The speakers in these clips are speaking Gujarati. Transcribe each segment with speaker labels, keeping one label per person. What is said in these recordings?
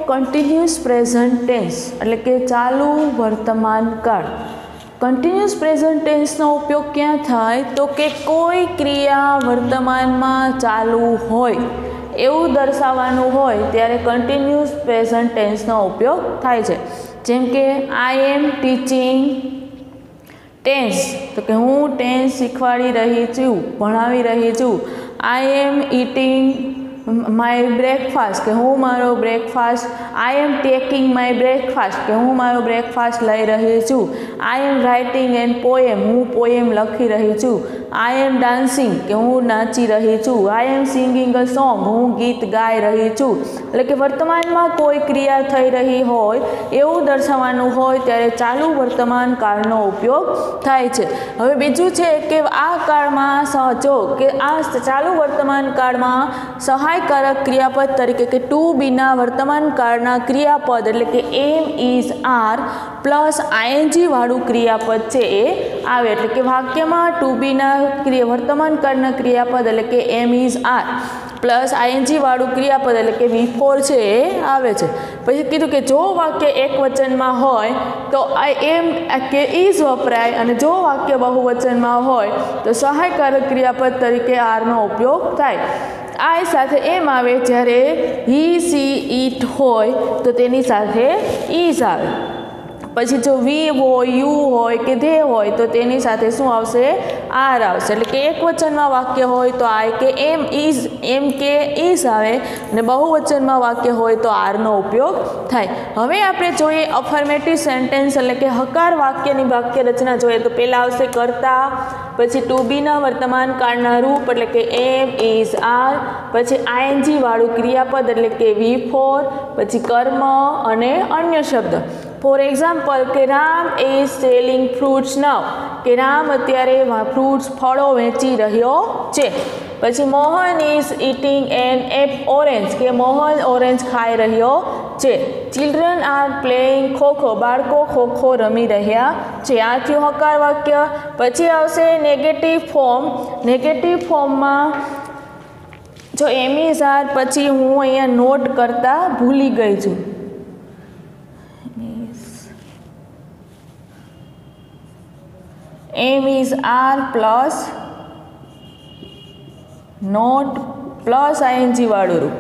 Speaker 1: કન્ટિન્યુઅસ પ્રેઝન્ટ ટેન્સ એટલે કે ચાલુ વર્તમાન કાળ. કન્ટિન્યુઅસ પ્રેઝન્ટ ટેન્સનો ઉપયોગ ક્યાં થાય તો કે કોઈ ક્રિયા વર્તમાનમાં ચાલુ હોય એવું દર્શાવવાનું હોય ત્યારે કન્ટિન્યુઅસ પ્રેઝન્ટ ટેન્સનો ઉપયોગ થાય છે. જેમ કે આઈ એમ ટીચિંગ ટેન્સ તો કે હું ટેન્સ શીખવાડી રહી છું, ભણાવી રહી છું. I am eating my breakfast કે હું મારો breakfast. I am taking my breakfast કે હું મારો બ્રેકફાસ્ટ લઈ રહી છું. I am writing an poem હું પોએમ લખી રહી છું. આઈ એમ ડાન્સિંગ કે હું નાચી રહી છું. I M singing a song હું ગીત ગાઈ રહી છું. એટલે કે વર્તમાનમાં કોઈ ક્રિયા થઈ રહી હોય એવું દર્શાવવાનું હોય ત્યારે ચાલુ વર્તમાન કાળનો ઉપયોગ થાય છે. હવે બીજું છે કે આ કાળમાં સહયોગ કે આ ચાલુ વર્તમાન કાળમાં સહાયકારક ક્રિયાપદ તરીકે કે ટુ બીના વર્તમાન કાળના ક્રિયાપદ એટલે કે am is are plus ING વાળું ક્રિયાપદ છે એ આવે. એટલે કે વાક્યમાં ટુ બીના વર્તમાન કાળના ક્રિયાપદ એટલે કે am is are plus ING વાળું ક્રિયાપદ એટલે કે V4 છે એ આવે છે. પછી કીધું કે જો વાક્ય એક વચનમાં હોય તો એમ કે ઇઝ વપરાય અને જો વાક્ય બહુવચનમાં હોય તો સહાયકારક ક્રિયાપદ તરીકે આરનો ઉપયોગ થાય. આ સાથે એમ આવે જ્યારે હી સી ઇટ હોય તો તેની સાથે ઇઝ આવે. પછી જો વી હોય યુ હોય કે ધે હોય તો તેની સાથે શું આવશે આર આવશે. એટલે કે એક વચનમાં વાક્ય હોય તો આઈ કે એમ કે ઇઝ આવે અને બહુવચનમાં વાક્ય હોય તો આરનો ઉપયોગ થાય. હવે આપણે જોઈએ અફર્મેટિવ સેન્ટેન્સ એટલે કે હકાર વાક્યની વાક્ય રચના જોઈએ તો પહેલાં આવશે કર્તા, પછી ટુ બીના વર્તમાન કાળના રૂપ એટલે કે એમ ઇઝ આર, પછી આઈએનજી વાળું ક્રિયાપદ એટલે કે V4, પછી કર્મ અને અન્ય શબ્દ. ફોર એક્ઝામ્પલ કે રામ ઇઝ સેલિંગ ફ્રૂટ્સ નાવ કે રામ અત્યારે ફ્રૂટ્સ ફળો વેચી રહ્યો છે. પછી Mohan is eating an orange કે મોહન ઓરેન્જ ખાઈ રહ્યો છે. ચિલ્ડ્રન આર પ્લેઇંગ ખોખો બાળકો ખોખો રમી રહ્યા છે. આ થયું હકાર વાક્ય. પછી આવશે નેગેટિવ ફોર્મ. નેગેટિવ ફોર્મમાં જો એમ ઇઝ આર પછી હું અહીંયા નોટ કરતા ભૂલી ગઈ છું. Am is are plus not plus ING વાળું રૂપ.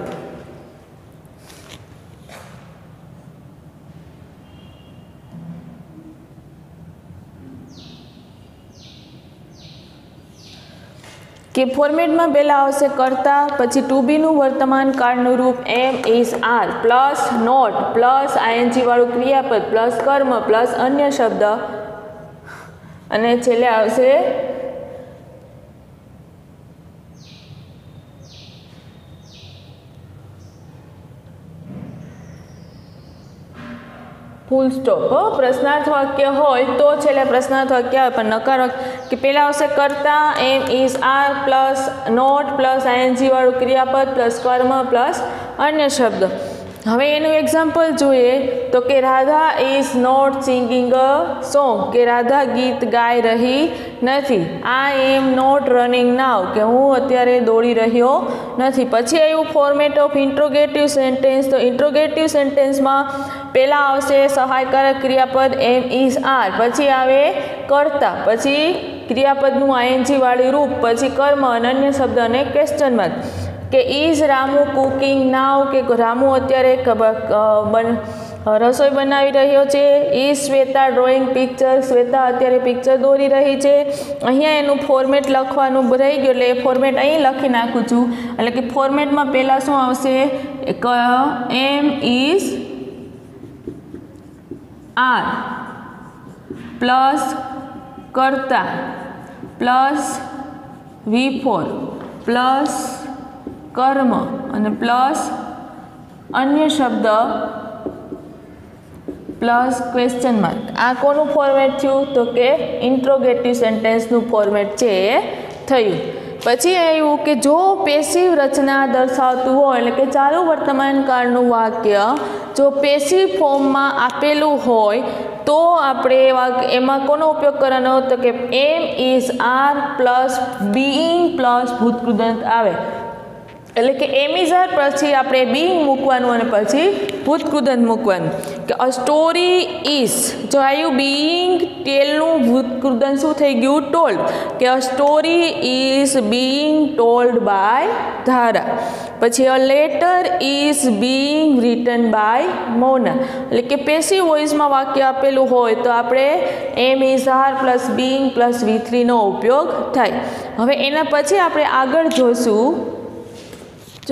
Speaker 1: કે ફોર્મેટમાં પહેલાં આવશે કર્તા, પછી ટુ બીનું વર્તમાન કાળનું રૂપ am is are plus not plus ING વાળું ક્રિયાપદ પ્લસ કર્મ પ્લસ અન્ય શબ્દ અને છેલ્લે આવશે ફૂલ સ્ટોપ. પ્રશ્નાર્થ વાક્ય હોય તો છેલ્લે પ્રશ્નાર્થ વાક્ય આવે પણ નકાર વાક્ય કે પહેલાં આવશે કર્તા am is are plus not plus ING વાળું ક્રિયાપદ પ્લસ કર્મ પ્લસ અન્ય શબ્દ. હવે એનું એક્ઝામ્પલ જોઈએ તો કે Radha is not singing a song કે રાધા ગીત ગાઈ રહી નથી. આઈ એમ નોટ રનિંગ નાવ કે હું અત્યારે દોડી રહ્યો નથી. પછી આવ્યું ફોર્મેટ ઓફ ઇન્ટ્રોગેટિવ સેન્ટેન્સ. તો ઇન્ટ્રોગેટિવ સેન્ટેન્સમાં પહેલાં આવશે સહાયકારક ક્રિયાપદ એમ ઇઝ આર, પછી આવે કર્તા, પછી ક્રિયાપદનું આઈએનજી વાળી રૂપ, પછી કર્મ અનન્ય શબ્દ અને ક્વેશ્ચન માર્ક. કે ઇઝ રામુ કુકિંગ નાવ કે રામુ અત્યારે રસોઈ બનાવી રહ્યો છે. Is Shweta drawing picture Shweta અત્યારે પિક્ચર દોરી રહી છે. અહીંયા એનું ફોર્મેટ લખવાનું રહી ગયું એટલે એ ફોર્મેટ અહીં લખી નાખું છું. એટલે કે ફોર્મેટમાં પહેલાં શું આવશે એમ ઇઝ આર પ્લસ કર્તા પ્લસ V4 પ્લસ કર્મ અને પ્લસ અન્ય શબ્દ પ્લસ ક્વેશ્ચન માર્ક. આ કોનું ફોર્મેટ થયું તો કે ઇન્ટ્રોગેટિવ સેન્ટેન્સનું ફોર્મેટ છે એ થયું. પછી આવ્યું કે જો પેસિવ રચના દર્શાવતું હોય એટલે કે ચાલુ વર્તમાન કાળનું વાક્ય જો પેસિવ ફોર્મમાં આપેલું હોય તો આપણે એમાં કોનો ઉપયોગ કરવાનો તો કે am is are plus being plus ભૂતકૃદંત આવે. એટલે કે એમ ઇઝ આર પછી આપણે બીંગ મૂકવાનું અને પછી ભૂતકૃદંત મૂકવાનું કે અ સ્ટોરી ઇઝ જો આયુ બીંગ ટેલનું ભૂતકૃદંત શું થઈ ગયું ટોલ્ડ કે a story is being told by Dhara પછી a letter is being written by Mona એટલે કે પેસિવ વોઇસમાં વાક્ય આપેલું હોય તો આપણે એમ is are plus being plus V3નો ઉપયોગ થાય હવે એના પછી આપણે આગળ જોઈશું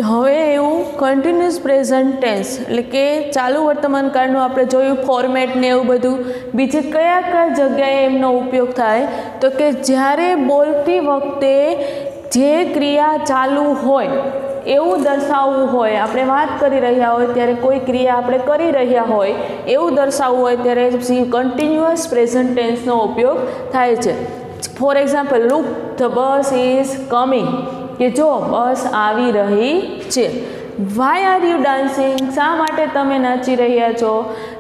Speaker 1: હવે એવું કન્ટિન્યુઅસ પ્રેઝન્ટ ટેન્સ એટલે કે ચાલુ વર્તમાન કાળનું આપણે જોયું ફોર્મેટ ને એવું બધું બીજે કયા જગ્યાએ એમનો ઉપયોગ થાય તો કે જ્યારે બોલતી વખતે જે ક્રિયા ચાલુ હોય એવું દર્શાવવું હોય આપણે વાત કરી રહ્યા હોય ત્યારે કોઈ ક્રિયા આપણે કરી રહ્યા હોય એવું દર્શાવવું હોય ત્યારે કન્ટિન્યુઅસ પ્રેઝન્ટ ટેન્સનો ઉપયોગ થાય છે for example look the bus is coming કે જો બસ આવી રહી છે વાય આર યુ ડાન્સિંગ શા માટે તમે નાચી રહ્યા છો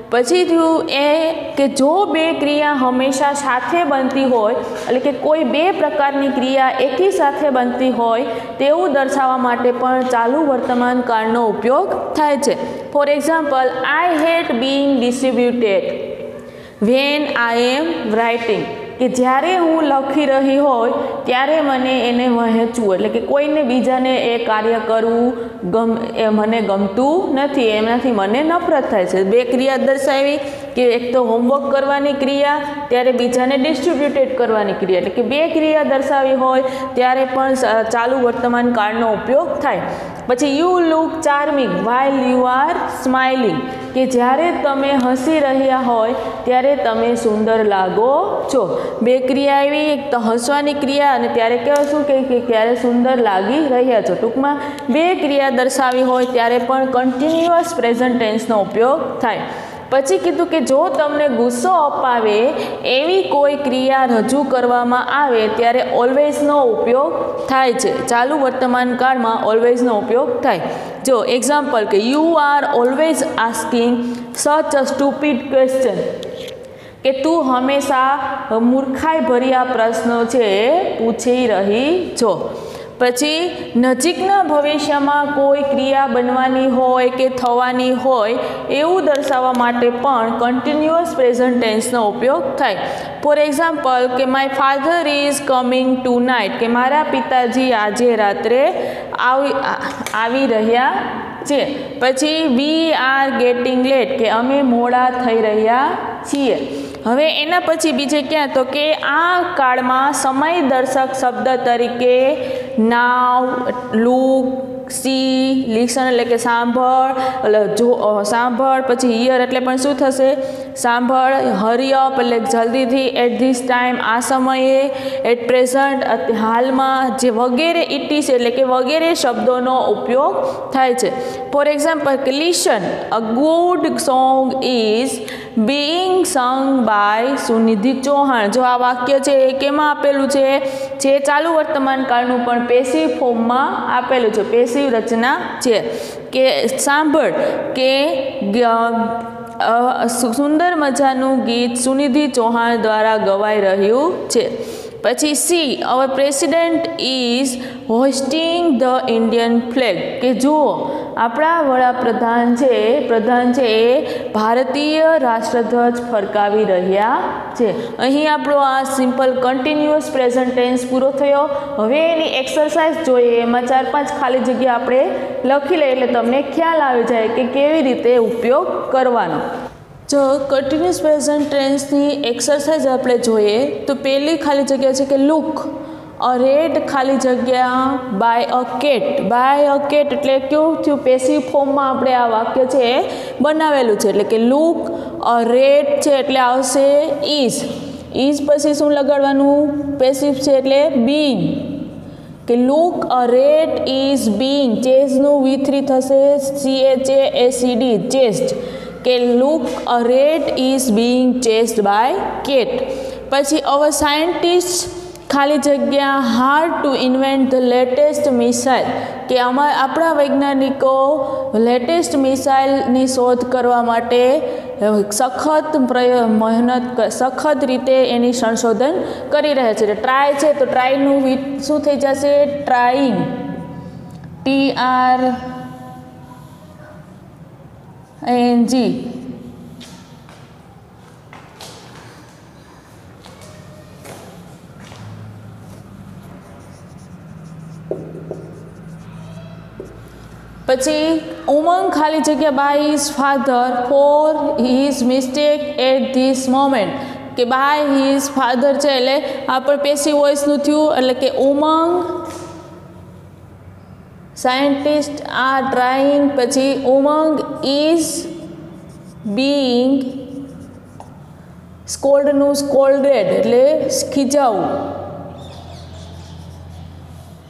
Speaker 1: પછી થયું એ કે જો બે ક્રિયા હંમેશા સાથે બનતી હોય એટલે કે કોઈ બે પ્રકારની ક્રિયા એકી સાથે બનતી હોય તેવું દર્શાવવા માટે પણ ચાલુ વર્તમાન કાળનો ઉપયોગ થાય છે for example I hate being distributed when I am writing કે જ્યારે હું લખી રહી હોય ત્યારે મને એને વહેંચવું એટલે કે કોઈને બીજાને એ કાર્ય કરવું મને ગમતું નથી એનાથી મને નફરત થાય છે બે ક્રિયા દર્શાવી કે એક તો હોમવર્ક કરવાની ક્રિયા ત્યારે બીજાને ડિસ્ટ્રીબ્યુટેડ કરવાની ક્રિયા એટલે કે બે ક્રિયા દર્શાવી હોય ત્યારે પણ ચાલુ વર્તમાન કાળનો ઉપયોગ થાય પછી you look charming while you are smiling કે જ્યારે તમે હસી રહ્યા હોય ત્યારે તમે સુંદર લાગો છો બે ક્રિયા આવી એક તો હસવાની ક્રિયા અને ત્યારે કહેવાશું કે ક્યારે સુંદર લાગી રહ્યા છો ટૂંકમાં બે ક્રિયા દર્શાવી હોય ત્યારે પણ કન્ટિન્યુઅસ પ્રેઝન્ટ ટેન્સનો ઉપયોગ થાય પછી કીધું કે જો તમને ગુસ્સો અપાવે એવી કોઈ ક્રિયા રજૂ કરવામાં આવે ત્યારે ઓલવેઝનો ઉપયોગ થાય છે ચાલુ વર્તમાન કાળમાં ઓલવેઝનો ઉપયોગ થાય જો એક્ઝામ્પલ કે યુ આર ઓલવેઝ આસ્કિંગ સચ અ સ્ટુપિડ ક્વેશ્ચન કે તું હંમેશા મૂર્ખાઈ ભર્યા પ્રશ્નો છે પૂછી રહી છો પછી નજીકના ભવિષ્યમાં કોઈ ક્રિયા બનવાની હોય કે થવાની હોય એવું દર્શાવવા માટે પણ કન્ટિન્યુઅસ પ્રેઝન્ટ ટેન્સનો ઉપયોગ થાય ફોર એક્ઝામ્પલ કે my father is coming to night કે મારા પિતાજી આજે રાત્રે આવી રહ્યા છે પછી વી આર ગેટિંગ લેટ કે અમે મોડા થઈ રહ્યા છીએ હવે એના પછી બીજે ક્યાં તો કે આ કાળમાં સમય દર્શક શબ્દ તરીકે નાવ લુક સી લિસન એટલે કે સાંભળ પછી હિયર એટલે પણ શું થશે સાંભળ હરી અપ એટલે જલ્દીથી એટ ધીસ ટાઈમ આ સમયે એટ પ્રેઝન્ટ હાલમાં જે વગેરે ઇટીસ એટલે કે વગેરે શબ્દોનો ઉપયોગ થાય છે ફોર એક્ઝામ્પલ કે listen a good song is being sung by Sunidhi Chauhan જો આ વાક્ય છે એ કેમાં આપેલું છે જે ચાલુ વર્તમાન કાળનું પણ પેસિવ ફોર્મમાં આપેલું છે પેસિવ રચના છે કે સાંભળ કે સુંદર મજાનું ગીત સુનિધિ ચૌહાણ દ્વારા ગવાઈ રહ્યું છે પછી see our president is hoisting the Indian flag કે જુઓ આપણા વડાપ્રધાન છે એ ભારતીય રાષ્ટ્રધ્વજ ફરકાવી રહ્યા છે અહીં આપણો આ સિમ્પલ કન્ટિન્યુઅસ પ્રેઝન્ટ ટેન્સ પૂરો થયો હવે એની એક્સરસાઇઝ જોઈએ એમાં 4-5 ખાલી જગ્યા આપણે લખી લઈએ એટલે તમને ખ્યાલ આવી જાય કે કેવી રીતે ઉપયોગ કરવાનો જો કન્ટિન્યુઅસ પ્રેઝન્ટ ટેન્સની એક્સરસાઇઝ આપણે જોઈએ તો પહેલી ખાલી જગ્યા છે કે લુક અ રેડ ખાલી જગ્યા બાય અ કેટ એટલે કેવું થયું પેસિવ ફોર્મમાં આપણે આ વાક્ય છે એ બનાવેલું છે એટલે કે લુક અ રેડ છે એટલે આવશે ઇઝ પછી શું લગાડવાનું પેસિવ છે એટલે બીઇંગ કે look a red is being ચેઝનું V3 થશે CHASED ચેસ્ડ કે look a red is being chased by cat પછી અવર સાયન્ટિસ્ટ ખાલી જગ્યા hard to invent the latest missile કે આપણા વૈજ્ઞાનિકો લેટેસ્ટ મિસાઇલની શોધ કરવા માટે સખત રીતે એની સંશોધન કરી રહ્યા છે ટ્રાય છે તો ટ્રાયનું શું થઈ જશે પછી ઉમંગ ખાલી જગ્યા by his father for his mistake at this moment, કે બાય હિઝ ફાધર છે એટલે આ પણ પેસિવ વોઇસનું થયું, એટલે કે ઉમંગ સાયન્ટિસ્ટ આર ટ્રાઇંગ, પછી ઉમંગ ઇઝ બીઇંગ સ્કોલ્ડનું સ્કોલ્ડેડ એટલે ખીજાવું.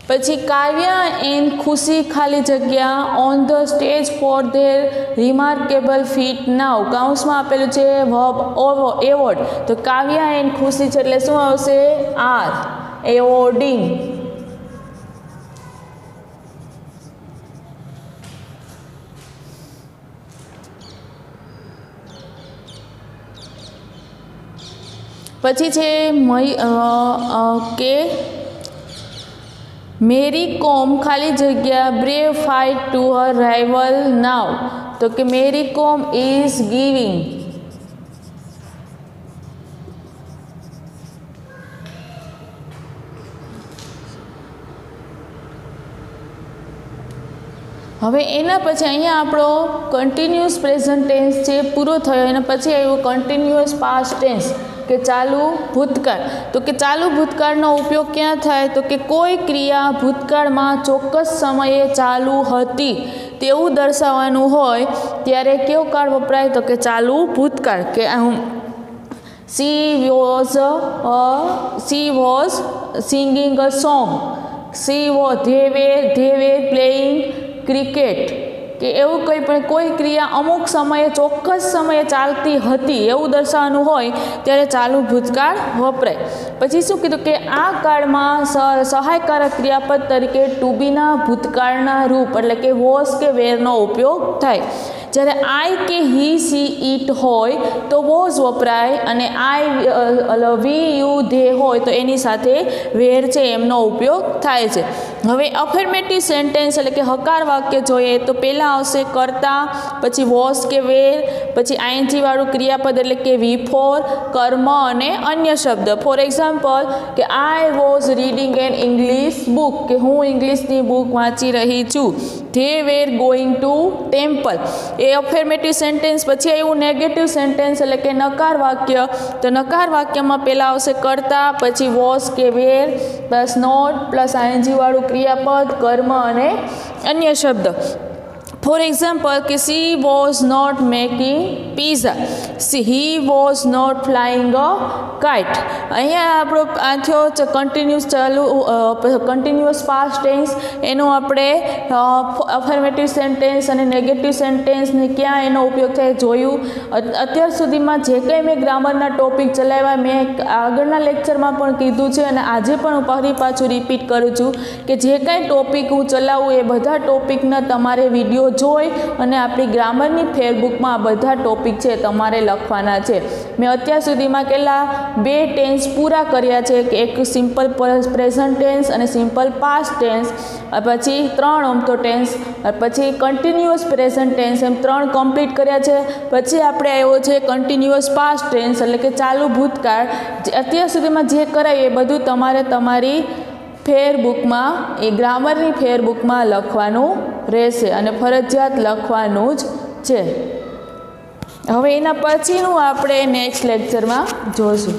Speaker 1: પછી કાવ્યા એન્ડ ખુશી ખાલી જગ્યા on the stage for their remarkable feat now, કાઉન્સમાં આપેલું છે વર્બ એવોર્ડ, તો કાવ્યા એન્ડ ખુશી છે એટલે શું આવશે? Are awarding. પછી છે કે મેરી કોમ ખાલી જગ્યા brave fight to her rival now, તો કે મેરી કોમ ઇઝ ગિવિંગ. હવે એના પછી અહીંયા આપણો કન્ટિન્યુઅસ પ્રેઝન્ટ ટેન્સ છે પૂરો થયો. એના પછી આવ્યું કન્ટિન્યુઅસ પાસ્ટ ટેન્સ, કે ચાલુ ભૂતકાળ. તો કે ચાલુ ભૂતકાળનો ઉપયોગ ક્યાં થાય? તો કે કોઈ ક્રિયા ભૂતકાળમાં ચોક્કસ સમયે ચાલુ હતી તેવું દર્શાવવાનું હોય ત્યારે કેવો કાળ વપરાય? તો કે ચાલુ ભૂતકાળ. કે she was singing a song, they were playing cricket, કે એવું કંઈ પણ કોઈ ક્રિયા અમુક સમયે ચોક્કસ સમયે ચાલતી હતી એવું દર્શાવવાનું હોય ત્યારે ચાલુ ભૂતકાળ વપરાય. પછી શું કીધું કે આ કાળમાં સહાયકારક ક્રિયાપદ તરીકે ટુ બીના ભૂતકાળના રૂપ એટલે કે વોઝ કે વેરનો ઉપયોગ થાય. જ્યારે આઈ કે હી સી ઇટ હોય તો વોઝ વપરાય, અને વી યુ ધે હોય તો એની સાથે વેર છે એમનો ઉપયોગ થાય છે. હવે અફર્મેટિવ સેન્ટેન્સ એટલે કે હકાર વાક્ય જોઈએ તો પહેલાં આવશે કર્તા, પછી વોઝ કે વેર, પછી આઈએનજી વાળું ક્રિયાપદ એટલે કે વી ફોર, કર્મ અને અન્ય શબ્દ. ફોર એક્ઝામ્પલ કે I was reading an English book, કે હું ઇંગ્લિશની બુક વાંચી રહી છું. They were going to temple, a affirmative sentence. પછી એવું નેગેટિવ સેન્ટેન્સ એટલે કે નકાર વાક્ય, તો નકાર વાક્યમાં પહેલાં આવશે કર્તા, પછી વોઝ કે were plus not plus ING વાળું ક્રિયાપદ, કર્મ અને અન્ય શબ્દ. ફોર એક્ઝામ્પલ કે she was not making pizza, he was not flying a kite. અહીંયા આપણો આ થયો કન્ટિન્યુઅસ પાસ્ટ ટેન્સ. એનું આપણે અફર્મેટિવ સેન્ટેન્સ અને નેગેટિવ સેન્ટેન્સને ક્યાં એનો ઉપયોગ થાય જોયું. અત્યાર સુધીમાં જે કંઈ મેં ગ્રામરના ટોપિક ચલાવ્યા મેં આગળના લેક્ચરમાં પણ કીધું છે, અને આજે પણ હું ફરી પાછું રિપીટ કરું છું કે જે કાંઈ ટોપિક હું ચલાવું એ બધા ટોપિકના તમારે વિડીયો જોઈ અને આપણી ગ્રામરની ફેરબુકમાં આ બધા ટોપિક છે તમારે લખવાના છે. મેં અત્યાર સુધીમાં કેટલા 2 ટેન્સ પૂરા કર્યા છે, કે એક સિમ્પલ પ્રેઝન્ટ ટેન્સ અને સિમ્પલ પાસ્ટ ટેન્સ, પછી 3 ઓમતો ટેન્સ, પછી કન્ટિન્યુઅસ પ્રેઝન્ટ ટેન્સ, એમ 3 કમ્પ્લીટ કર્યા છે. પછી આપણે આવ્યો છે કન્ટિન્યુઅસ પાસ્ટ ટેન્સ એટલે કે ચાલુ ભૂતકાળ. અત્યાર સુધીમાં જે કરાય એ બધું તમારે તમારી ફેરબુકમાં એ ગ્રામરની ફેરબુકમાં લખવાનું રહેશે અને ફરજિયાત લખવાનું જ છે. હવે એના પછીનું આપણે નેક્સ્ટ લેક્ચરમાં જોઈશું.